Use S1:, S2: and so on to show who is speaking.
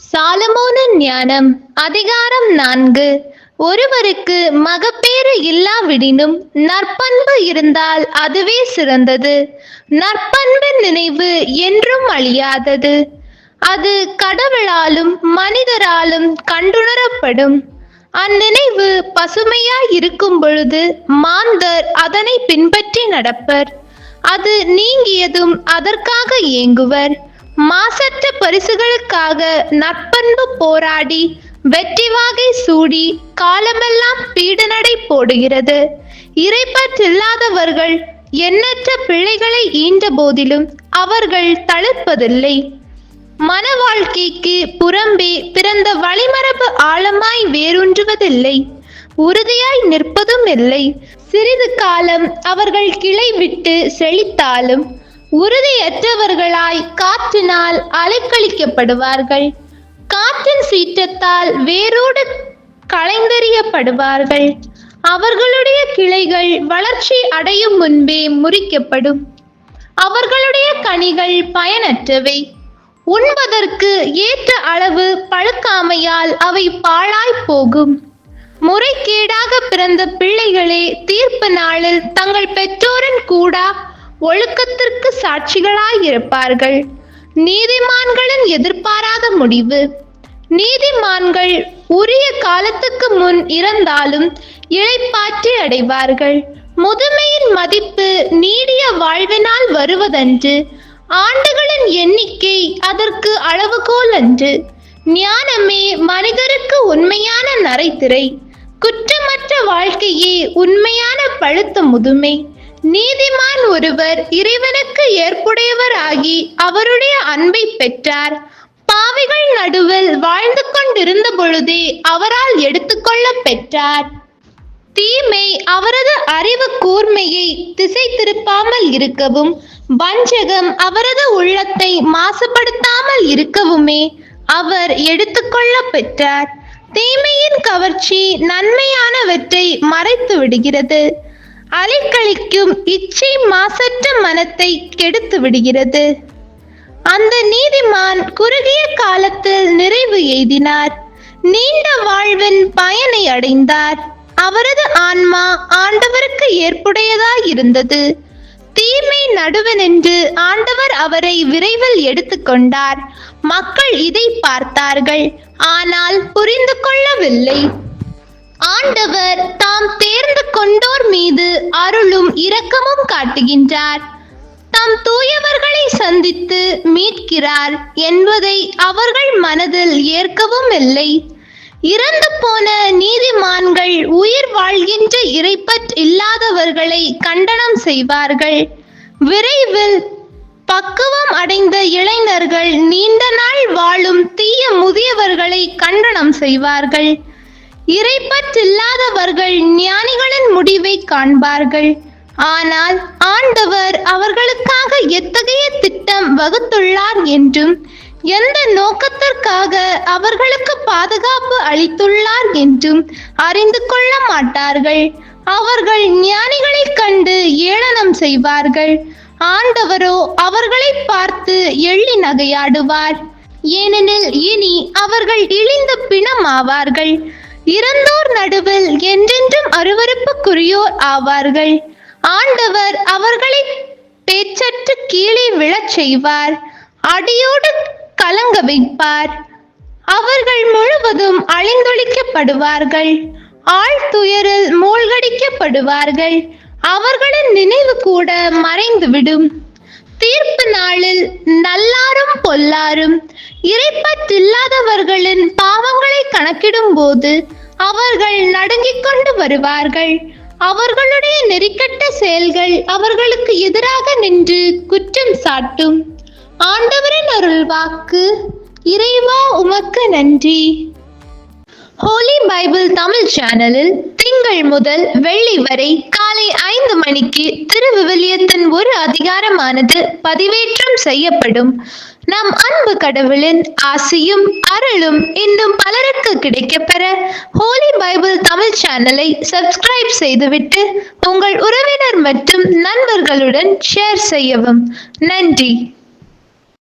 S1: சாலமோனின் ஞானம் அதிகாரம் 4. ஒருவருக்கு மகப்பேறு இல்லாவிடினும் நற்பண்பு இருந்தால் அதுவே சிறந்தது. நற்பண்பின் நினைவு என்றும் அழியாதது. அது கடவுளாலும் மனிதராலும் கண்டுணரப்படும். அந்நினைவு பசுமையாய் இருக்கும் பொழுது மாந்தர் அதனை பின்பற்றி நடப்பர். அது நீங்கியதும் அதற்காக ஏங்குவர். மாசற்ற பரிசுகளுக்காக நற்பண்பு போராடி வெற்றி வாகை சூடி காலமெல்லாம் பீடுநடை போடுகிறது. இறைப்பற்றில்லாதவர்கள் எண்ணற்ற பிள்ளைகளை ஈன்ற போதிலும் அவர்கள் தளர்ப்பதில்லை. மன வாழ்க்கைக்கு புறம்பே பிறந்த வழிமரபு ஆழமாய் வேரூன்றுவதில்லை, உறுதியாய் நிற்பதும் இல்லை. சிறிது காலம் அவர்கள் கிளை விட்டு செழித்தாலும் உறுதியற்றவர்களாய் காற்றினால் அலைக்கழிக்கப்படுவார்கள். காற்றின் சீற்றத்தால் வேரோடு களைந்தெறியப்படுவார்கள். அவர்களுடைய கிளைகள் வளர்ச்சி அடையும் முன்பே முறிக்கப்படும். அவர்களுடைய கனிகள் பயனற்றவை. உண்பதற்கு ஏற்ற அளவு பழுக்காமையால் அவை பாழாய் போகும். முறைகேடாக பிறந்த பிள்ளைகளே தீர்ப்பு நாளில் தங்கள் பெற்றோரின் கூடா ஒழுக்கத்திற்கு சாட்சிகளாயிருப்பார்கள். நீதிமான்களின் எதிர்பாராத முடிவு. நீதிமான்கள் உரிய காலத்துக்கு முன் இறந்தாலும் இளைப்பாற்றி அடைவார்கள். முதுமையின் மதிப்பு நீடிய வாழ்வினால் வருவதன்று, ஆண்டுகளின் எண்ணிக்கை அதற்கு அளவுகோல் அன்று. ஞானமே மனிதருக்கு உண்மையான நரைத்திரை. குற்றமற்ற வாழ்க்கையே உண்மையான பழுத்த முதுமை. நீதிமான் ஒருவர் இறைவனுக்கு ஏற்புடையவர் ஆகி அவருடைய அன்பை பெற்றார். பாவிகள் நடுவில் வாழ்ந்து கொண்டிருந்த பொழுதே அவரால் எடுத்துக்கொள்ள பெற்றார். தீமை அவரது அறிவு கூர்மையை திசை திருப்பாமல் இருக்கவும், வஞ்சகம் அவரது உள்ளத்தை மாசுபடுத்தாமல் இருக்கவுமே அவர் எடுத்துக்கொள்ள பெற்றார். தீமையின் கவர்ச்சி நன்மையானவற்றை மறைத்து விடுகிறது. அலைக்கழிக்கும் இச்சை மாசற்ற மனத்தை கெடுத்து விடுகிறது. அந்த நீதிமான் குறுகிய காலத்தில் நிறைவு எய்தினார், நீண்ட வாழ்வின் பயனை அடைந்தார். அவரது ஆன்மா ஆண்டவருக்கு ஏற்புடையதாய் இருந்தது. தீமை நடுவு நின்று ஆண்டவர் அவரை விரைவில் எடுத்துக்கொண்டார். மக்கள் இதை பார்த்தார்கள், ஆனால் புரிந்து கொள்ளவில்லை. ஆண்டவர் தாம் தேர்ந்து கொண்டோர் மீது அருளும் இரக்கமும் காட்டுகின்றார். தாம் தூயவர்களை சந்தித்து மீட்கிறார் என்பதை அவர்கள் மனதில் ஏற்கவும் இல்லை. இறந்து போன நீதிமான்கள் உயிர் வாழ்கின்ற இறைப்பற்று இல்லாதவர்களை கண்டனம் செய்வார்கள். விரைவில் பக்குவம் அடைந்த இளைஞர்கள் நீண்ட நாள் வாழும் தீய முதியவர்களை கண்டனம் செய்வார்கள். இறைப்பற்றில்லாதவர்கள் ஞானிகளின் முடிவை காண்பார்கள். ஆனால் ஆண்டவர் அவர்களுக்காக எத்தகைய திட்டம் வகுத்துள்ளார் என்றும், எந்த நோக்கத்திற்காக அவர்களுக்கு பாதுகாப்பு அளித்துள்ளார் என்றும் அறிந்து கொள்ள மாட்டார்கள். அவர்கள் ஞானிகளை கண்டு ஏளனம் செய்வார்கள். ஆண்டவரோ அவர்களை பார்த்து எள்ளி நகையாடுவார். ஏனெனில் இனி அவர்கள் இழிந்த பிணமாவார்கள். இறந்தோர் நடுவில் என்றென்றும் அருவருப்புக்குரியோர் ஆவார்கள். ஆண்டவர் அவர்களை பேச்சற்று கீழே விழச் செய்வார், அடியோடு கலங்க வைப்பார். அவர்கள் முழுவதும் அழிந்தொழிக்கப்படுவார்கள், ஆழ்துயரில் மூழ்கடிக்கப்படுவார்கள். அவர்களின் நினைவு கூட மறைந்துவிடும். தீர்ப்பு நாளில் நல்லாரும் பொல்லாரும் இறைப்பற்றில்லாதவர்களின் பாவங்களை கணக்கிடும் போது அவர்கள் நடுங்கிக் கொண்டு வருவார்கள். அவர்களுடைய நெறிக்கட்ட செயல்கள் அவர்களுக்கு எதிராக நின்று குற்றம் சாட்டும். ஆண்டவரின் அருள் வாக்கு. இறைவா உமக்கு நன்றி. ஹோலி பைபிள் தமிழ் சேனலில் திங்கள் முதல் வெள்ளி வரை காலை 5 மணிக்கு திருவிவிலியத்தின் ஒரு அதிகாரமானது பதிவேற்றம் செய்யப்படும். நம் அன்பு கடவுளின் ஆசியும் அருளும் இன்னும் பலருக்கு கிடைக்கப்பெற ஹோலி பைபிள் தமிழ் சேனலை சப்ஸ்கிரைப் செய்துவிட்டு உங்கள் உறவினர் மற்றும் நண்பர்களுடன் ஷேர் செய்யவும். நன்றி.